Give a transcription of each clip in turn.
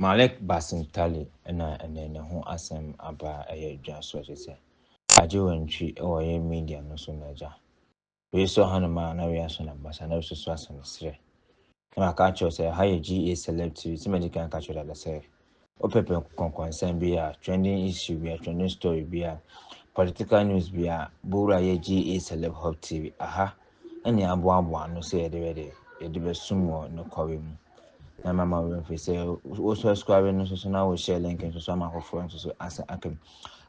Malik Basintale and then who asem aba a just say. Ajuentry or a media no so naja. We saw Hanama na we are son of Bass and also swas and stray. I catch us a higher Ghcelebs TV, somebody can catch you that say. Open concern be a trending issue, be a trending story, be a political news, be a Bura Ghcelebs TV. Aha, any abuabua no say the ready, a sumo no corim. Na mama we say also subscribe no so now we share link and so my friends so as I can.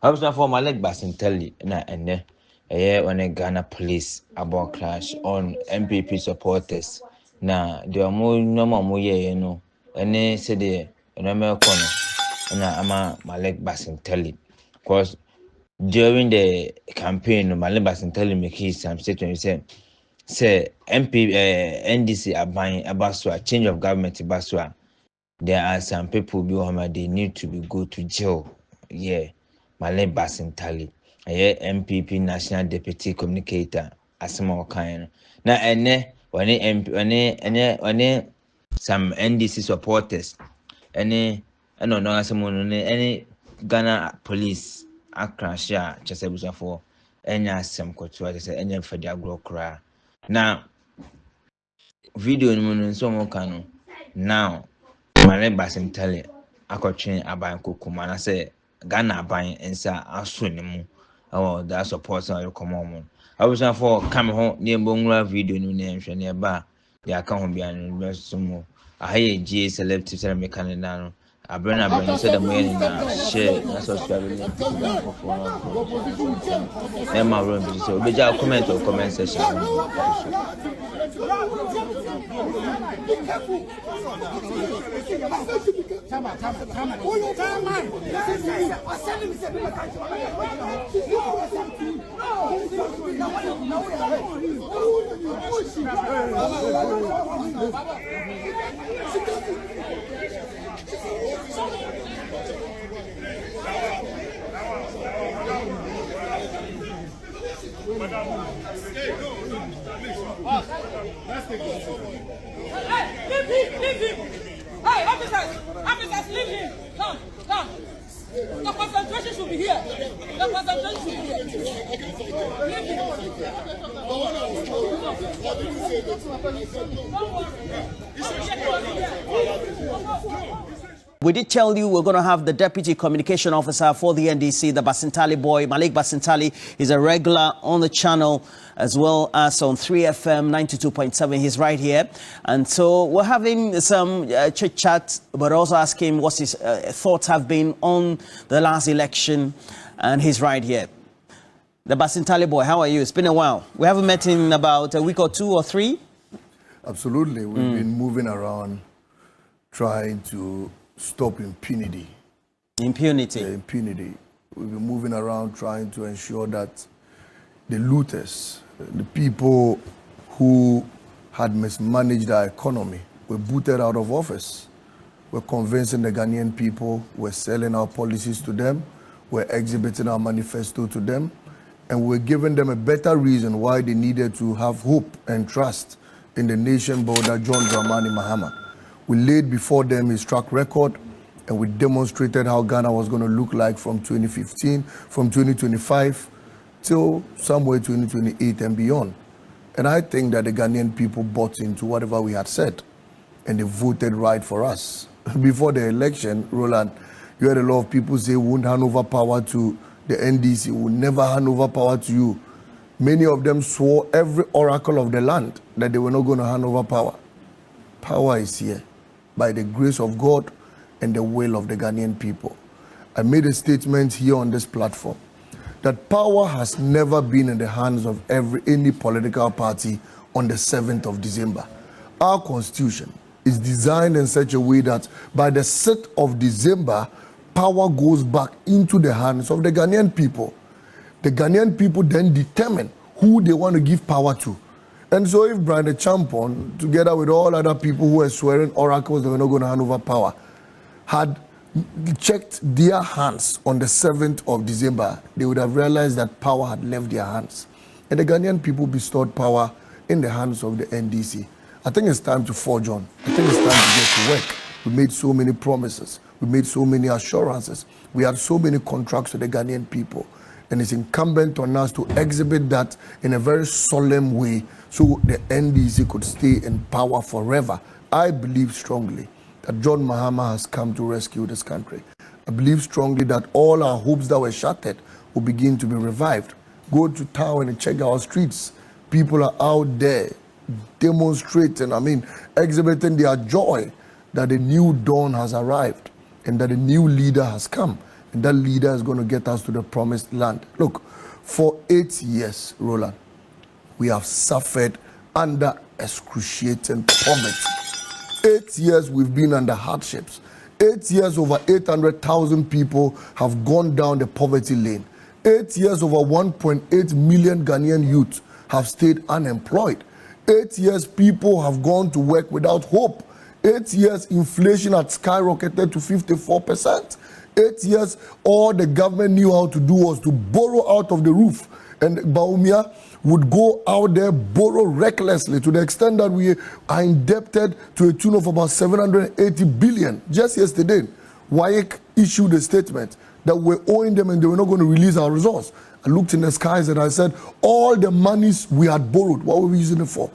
I was not for Malik Basintale na ene on a Ghana police about clash on MPP supporters. Na the more normal mo ye no ene say the normal corner na ama Malik Basintale because during the campaign Malik Basintale make some statement say MP NDC aban abaswa change of government abaswa. There are some people behind they need to be go to jail. Yeah, Malik Basintale. Yeah, MPP National Deputy Communicator. Asma kind. Now, when some NDC supporters, any Ghana police akrasha Ghcelebs for any some kotua say any for their grokra. Now, video no so kanu. Now, Malik Basintale akotwen aban kokuma na say Ghana aban ensa aso ne mu that support na come on. I was for come home near bongra video no na nhwe ne ba ya aka ho bia no sumo ahaye Ghcelebs TV me kan na no abrana abrana so da mo yen na share na subscribe link for na ma run bi so obeja comment or comment section. Leave him! Hey, officers, leave him! Come. The concentration should be here. Leave him. We did tell you we're going to have the Deputy Communication Officer for the NDC, the Basintale boy, Malik Basintale. He's a regular on the channel as well as on 3FM 92.7. He's right here. And so we're having some chit-chat, but also ask him what his thoughts have been on the last election. And he's right here. The Basintale boy, how are you? It's been a while. We haven't met in about a week or two or three. Absolutely. We've been moving around trying to stop impunity. Impunity. Impunity. We've been moving around trying to ensure that the looters, the people who had mismanaged our economy, were booted out of office. We're convincing the Ghanaian people, we're selling our policies to them, we're exhibiting our manifesto to them, and we're giving them a better reason why they needed to have hope and trust in the nation builder John Dramani Mahama. We laid before them his track record, and we demonstrated how Ghana was going to look like from 2015, from 2025, till somewhere 2028 and beyond. And I think that the Ghanaian people bought into whatever we had said, and they voted right for us. Before the election, Roland, you had a lot of people say, we won't hand over power to the NDC, we will never hand over power to you. Many of them swore every oracle of the land that they were not going to hand over power. Power is here by the grace of God and the will of the Ghanaian people. I made a statement here on this platform that power has never been in the hands of any political party on the 7th of December. Our constitution is designed in such a way that by the 6th of December, power goes back into the hands of the Ghanaian people. The Ghanaian people then determine who they want to give power to. And so if Brian the Champon, together with all other people who were swearing oracles they were not going to hand over power, had checked their hands on the 7th of December, they would have realized that power had left their hands. And the Ghanaian people bestowed power in the hands of the NDC. I think it's time to forge on. I think it's time to get to work. We made so many promises. We made so many assurances. We had so many contracts with the Ghanaian people. And it's incumbent on us to exhibit that in a very solemn way so the NDC could stay in power forever. I believe strongly that John Mahama has come to rescue this country. I believe strongly that all our hopes that were shattered will begin to be revived. Go to town and check our streets. People are out there demonstrating, exhibiting their joy that a new dawn has arrived and that a new leader has come. And that leader is going to get us to the promised land. Look, for 8 years, Roland, we have suffered under excruciating poverty. 8 years we've been under hardships. 8 years, over 800,000 people have gone down the poverty lane. 8 years, over 1.8 million Ghanaian youth have stayed unemployed. 8 years, people have gone to work without hope. 8 years, inflation had skyrocketed to 54%. 8 years, all the government knew how to do was to borrow out of the roof. And Baumia would go out there, borrow recklessly to the extent that we are indebted to a tune of about 780 billion. Just yesterday, WAEC issued a statement that we're owing them and they were not going to release our resource. I looked in the skies and I said, all the monies we had borrowed, what were we using it for?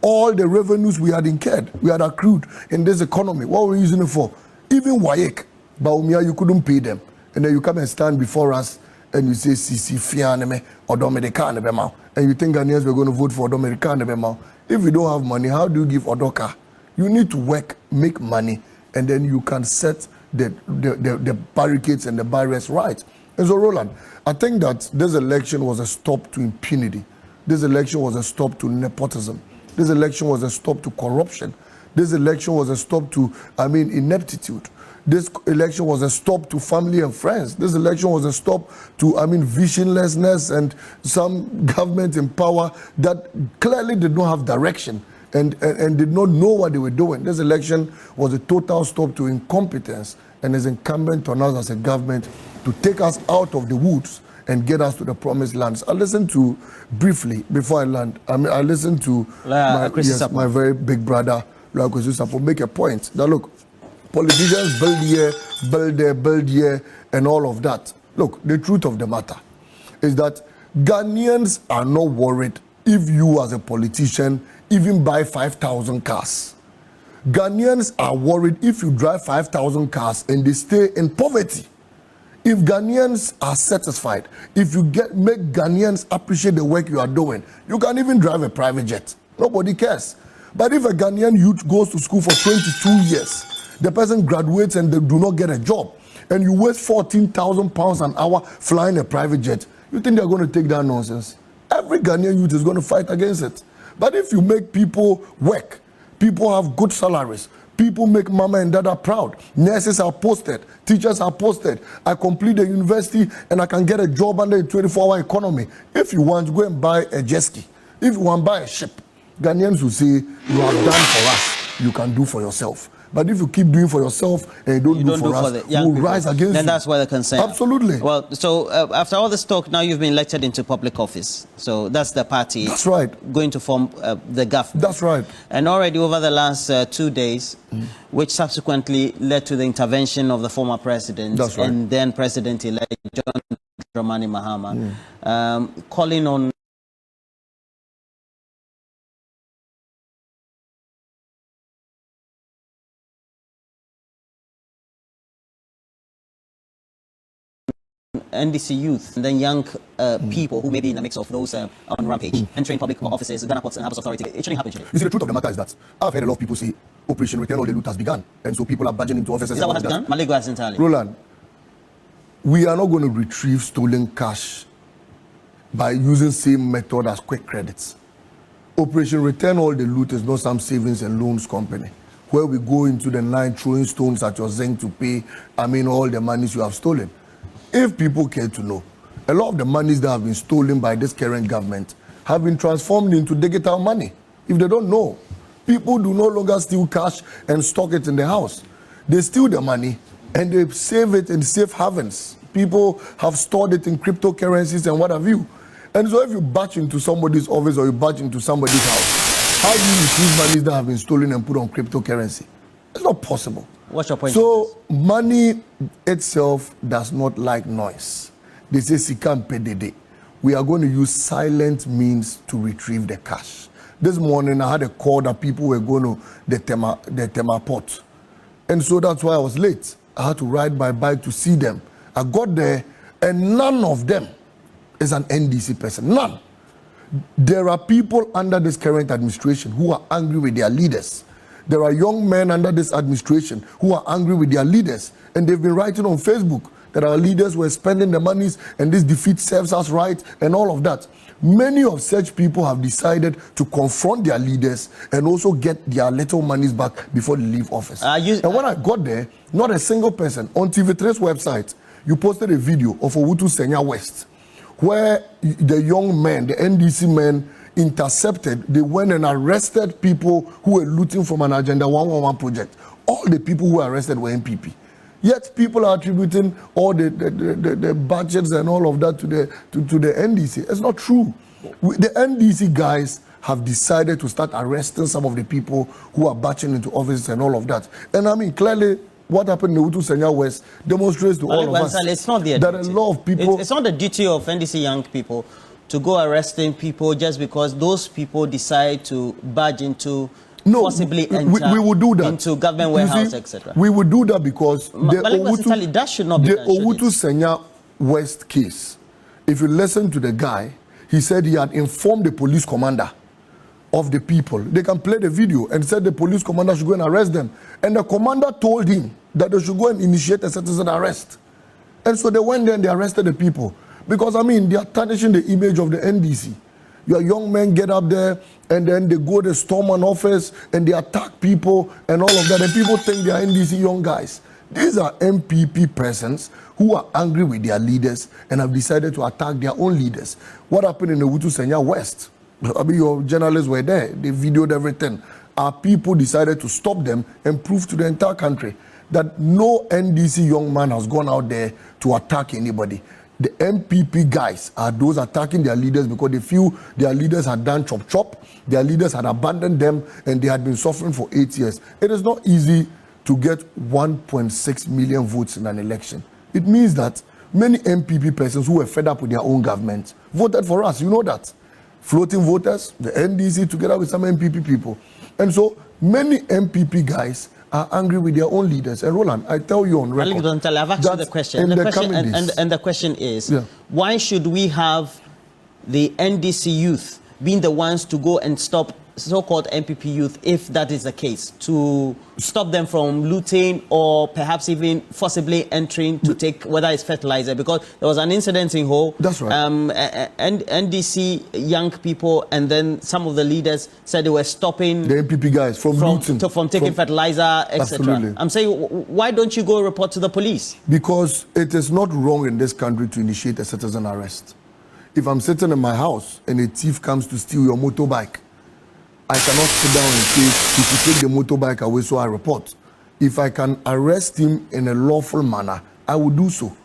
All the revenues we had incurred, we had accrued in this economy, what were we using it for? Even WAEC, Baumia, you couldn't pay them. And then you come and stand before us and you say, Sisi, Fianeme, or Dominicane Bemau. And you think Ghanaians were going to vote for Dominicane Bemau. If you don't have money, how do you give Odoka? You need to work, make money, and then you can set the barricades and the barriers right. And so, Roland, I think that this election was a stop to impunity. This election was a stop to nepotism. This election was a stop to corruption. This election was a stop to, ineptitude. This election was a stop to family and friends. This election was a stop to, visionlessness and some government in power that clearly did not have direction and did not know what they were doing. This election was a total stop to incompetence, and is incumbent on us as a government to take us out of the woods and get us to the promised lands. I listened to, briefly, before I land, I listened to my very big brother, Ghcelebs, make a point that, look, politicians build here, build there, build here, and all of that. Look, the truth of the matter is that Ghanaians are not worried if you as a politician even buy 5,000 cars. Ghanaians are worried if you drive 5,000 cars and they stay in poverty. If Ghanaians are satisfied, if you make Ghanaians appreciate the work you are doing, you can even drive a private jet. Nobody cares. But if a Ghanaian youth goes to school for 22 years, the person graduates and they do not get a job, and you waste 14,000 pounds an hour flying a private jet, you think they're going to take that nonsense? Every Ghanaian youth is going to fight against it. But if you make people work, people have good salaries, people make mama and dada proud, nurses are posted, teachers are posted, I complete the university and I can get a job under a 24-hour economy. If you want, go and buy a jet ski. If you want to buy a ship, Ghanaians will say, you have done for us, you can do for yourself. But if you keep doing for yourself and you don't do for us, we'll rise against you. Then that's why the concern. Absolutely. Well, so after all this talk, now you've been elected into public office. So that's the party. That's right. Going to form the government. That's right. And already over the last 2 days, which subsequently led to the intervention of the former president and then President-elect John Dramani Mahama, calling on NDC youth and then young people who may be in the mix of those on rampage, entering public offices, Ghana Ports and Harbours Authority. It shouldn't happen today. You see, the truth of the matter is that I've heard a lot of people say Operation Return All the Loot has begun, and so people are barging into offices. Is that what has begun? Malik Basintale. Roland, we are not going to retrieve stolen cash by using same method as quick credits. Operation Return All the Loot is not some savings and loans company where we go into the night throwing stones at your zinc to pay, all the monies you have stolen. If people care to know, a lot of the monies that have been stolen by this current government have been transformed into digital money. If they don't know, people do no longer steal cash and stock it in the house. They steal the money and they save it in safe havens. People have stored it in cryptocurrencies and what have you. And so if you batch into somebody's office or you batch into somebody's house, how do you retrieve monies that have been stolen and put on cryptocurrency? It's not possible. What's your point? So money itself does not like noise. They say sikam pedede. We are going to use silent means to retrieve the cash. This morning I had a call that people were going to the Tema port. And so that's why I was late. I had to ride my bike to see them. I got there and none of them is an NDC person. None. There are people under this current administration who are angry with their leaders. There are young men under this administration who are angry with their leaders. And they've been writing on Facebook that our leaders were spending the monies and this defeat serves us right and all of that. Many of such people have decided to confront their leaders and also get their little monies back before they leave office. And when I got there, not a single person. On TV3's website, you posted a video of Owutu Senya West, where the young men, the NDC men, intercepted. They went and arrested people who were looting from an Agenda 111 project. All the people who were arrested were MPP. Yet people are attributing all the budgets and all of that to the NDC. It's not true. The NDC guys have decided to start arresting some of the people who are batching into offices and all of that. And I mean, clearly, what happened in Owutu Senya West demonstrates to all of us it's not that a lot of people... It's not the duty of NDC young people to go arresting people just because those people decide to barge into... possibly enter we would do that into government warehouse, etc. We would do that because that should not be the done, Owutu Senya West case. If you listen to the guy, he said he had informed the police commander of the people. They can play the video and said the police commander should go and arrest them. And the commander told him that they should go and initiate a citizen arrest. And so they went there and they arrested the people. Because, I mean, they are tarnishing the image of the NDC. Your young men get up there and then they go to storm an office and they attack people and all of that. And people think they are NDC young guys. These are MPP persons who are angry with their leaders and have decided to attack their own leaders. What happened in the Owutu Senya West? I mean, your journalists were there. They videoed everything. Our people decided to stop them and prove to the entire country that no NDC young man has gone out there to attack anybody. The MPP guys are those attacking their leaders because they feel their leaders had done chop, their leaders had abandoned them, and they had been suffering for 8 years. It is not easy to get 1.6 million votes in an election. It means that many MPP persons who were fed up with their own government voted for us. You know that. Floating voters, the NDC together with some MPP people. And so many MPP guys are angry with their own leaders. And Roland, I tell you on record, I've asked you the question. And the question is, why should we have the NDC youth being the ones to go and stop so-called MPP youth, if that is the case, to stop them from looting or perhaps even forcibly entering to take, whether it's fertilizer? Because there was an incident in Ho. That's right. NDC young people and then some of the leaders said they were stopping the MPP guys from looting, from taking fertilizer, etc. I'm saying, why don't you go report to the police? Because it is not wrong in this country to initiate a citizen arrest. If I'm sitting in my house and a thief comes to steal your motorbike, I cannot sit down and say, if you take the motorbike away, so I report. If I can arrest him in a lawful manner, I will do so.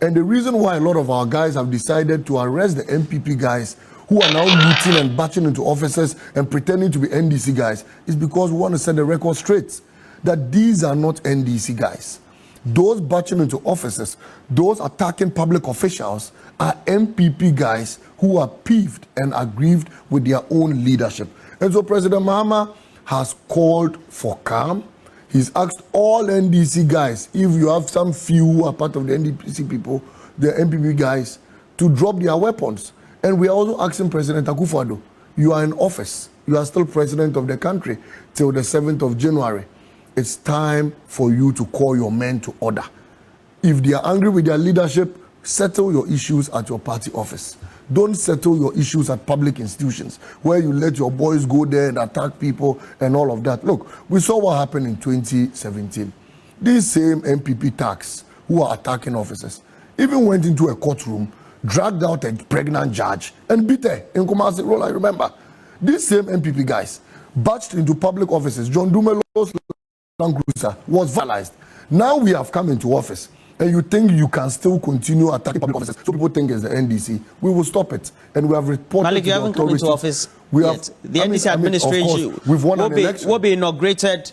And the reason why a lot of our guys have decided to arrest the MPP guys who are now looting and batching into offices and pretending to be NDC guys is because we want to set the record straight that these are not NDC guys. Those batching into offices, those attacking public officials are MPP guys who are peeved and aggrieved with their own leadership. And so President Mahama has called for calm. He's asked all NDC guys, if you have some few who are part of the NDC people, the MPP guys, to drop their weapons. And we are also asking President Akufo-Addo, you are in office. You are still president of the country till the 7th of January. It's time for you to call your men to order. If they are angry with their leadership, settle your issues at your party office. Don't settle your issues at public institutions where you let your boys go there and attack people and all of that. Look, we saw what happened in 2017. These same MPP tax who are attacking officers even went into a courtroom, dragged out a pregnant judge and beat her in Kumasi Roll. I remember. These same MPP guys batched into public offices. John Dumelo's Land Cruiser was vandalized. Now we have come into office. And you think you can still continue attacking public offices. So people think it's the NDC. We will stop it. And we have reported Malik, you haven't come into office yet. The NDC administration we've won an election. Will be inaugurated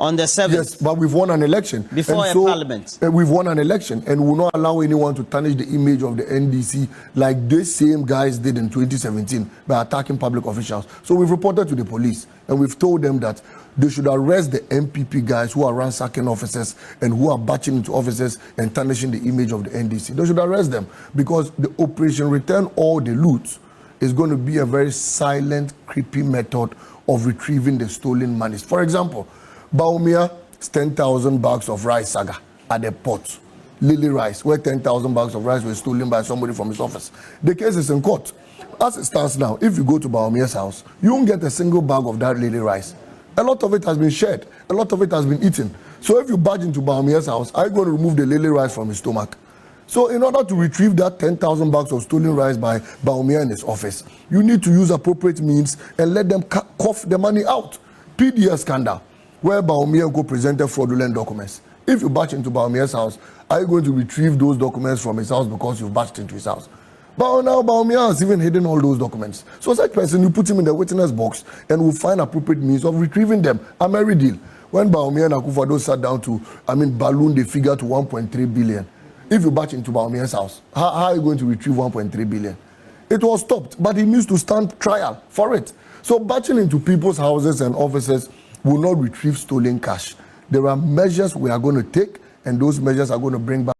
On the 7th. Yes, but we've won an election. Before a parliament. We've won an election, and will not allow anyone to tarnish the image of the NDC like these same guys did in 2017 by attacking public officials. So we've reported to the police, and we've told them that they should arrest the MPP guys who are ransacking offices and who are batching into offices and tarnishing the image of the NDC. They should arrest them, because the Operation Return All the Loot is going to be a very silent, creepy method of retrieving the stolen monies. For example, Baumia's 10,000 bags of rice saga at the port. Lily Rice, where 10,000 bags of rice were stolen by somebody from his office. The case is in court. As it stands now, if you go to Baumia's house, you won't get a single bag of that Lily Rice. A lot of it has been shared. A lot of it has been eaten. So if you barge into Baumia's house, are you going to remove the Lily Rice from his stomach? So in order to retrieve that 10,000 bags of stolen rice by Baumia in his office, you need to use appropriate means and let them cough the money out. PDS scandal, where Baumia presented fraudulent documents. If you barge into Baumia's house, are you going to retrieve those documents from his house because you've barged into his house? But now Baumia has even hidden all those documents. So such person, you put him in the witness box and we'll find appropriate means of retrieving them. A merry deal. When Baumia and Akufo-Addo sat down to, balloon the figure to 1.3 billion. If you barge into Baumia's house, how are you going to retrieve 1.3 billion? It was stopped, but he needs to stand trial for it. So barging into people's houses and offices will not retrieve stolen cash. There are measures we are going to take, and those measures are going to bring back